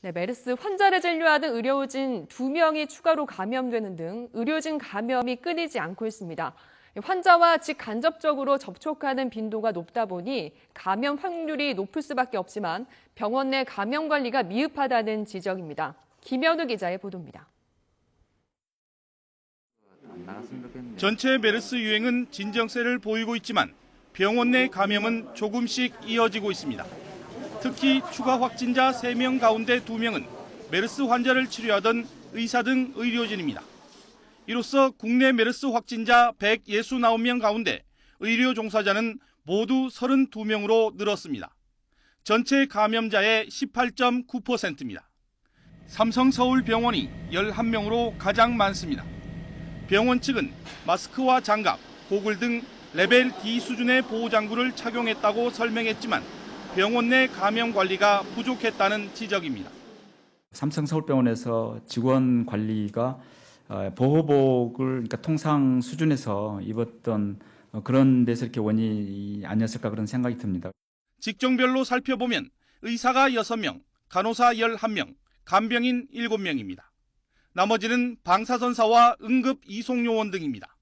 네, 메르스 환자를 진료하던 의료진 2명이 추가로 감염되는 등 의료진 감염이 끊이지 않고 있습니다. 환자와 직간접적으로 접촉하는 빈도가 높다 보니 감염 확률이 높을 수밖에 없지만 병원 내 감염 관리가 미흡하다는 지적입니다. 김현우 기자의 보도입니다. 전체 메르스 유행은 진정세를 보이고 있지만 병원 내 감염은 조금씩 이어지고 있습니다. 특히 추가 확진자 3명 가운데 2명은 메르스 환자를 치료하던 의사 등 의료진입니다. 이로써 국내 메르스 확진자 169명 가운데 의료 종사자는 모두 32명으로 늘었습니다. 전체 감염자의 18.9%입니다. 삼성서울병원이 11명으로 가장 많습니다. 병원 측은 마스크와 장갑, 고글 등 레벨 D 수준의 보호장구를 착용했다고 설명했지만 병원 내 감염 관리가 부족했다는 지적입니다. 삼성서울병원에서 직원 관리가 보호복을 그러니까 통상 수준에서 입었던 그런 데서 이렇게 원인이 아니었을까 그런 생각이 듭니다. 직종별로 살펴보면 의사가 6명, 간호사 11명, 간병인 7명입니다. 나머지는 방사선사와 응급 이송요원 등입니다.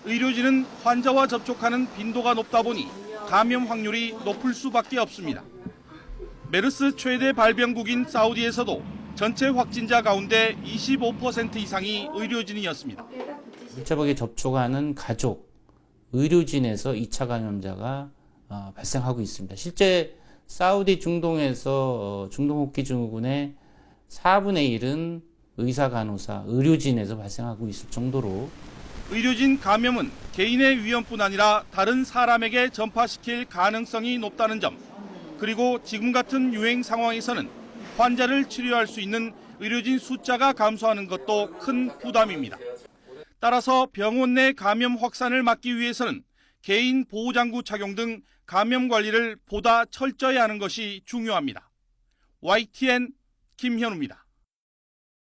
의료진은 환자와 접촉하는 빈도가 높다 보니 감염 확률이 높을 수밖에 없습니다. 메르스 최대 발병국인 사우디에서도 전체 확진자 가운데 25% 이상이 의료진이었습니다. 밀접하게 접촉하는 가족, 의료진에서 2차 감염자가 발생하고 있습니다. 실제 사우디 중동에서 중동호끼 증후군의 4분의 1은 의사, 간호사, 의료진에서 발생하고 있을 정도로 의료진 감염은 개인의 위험뿐 아니라 다른 사람에게 전파시킬 가능성이 높다는 점, 그리고 지금 같은 유행 상황에서는 환자를 치료할 수 있는 의료진 숫자가 감소하는 것도 큰 부담입니다. 따라서 병원 내 감염 확산을 막기 위해서는 개인 보호장구 착용 등 감염 관리를 보다 철저히 하는 것이 중요합니다. YTN 김현우입니다.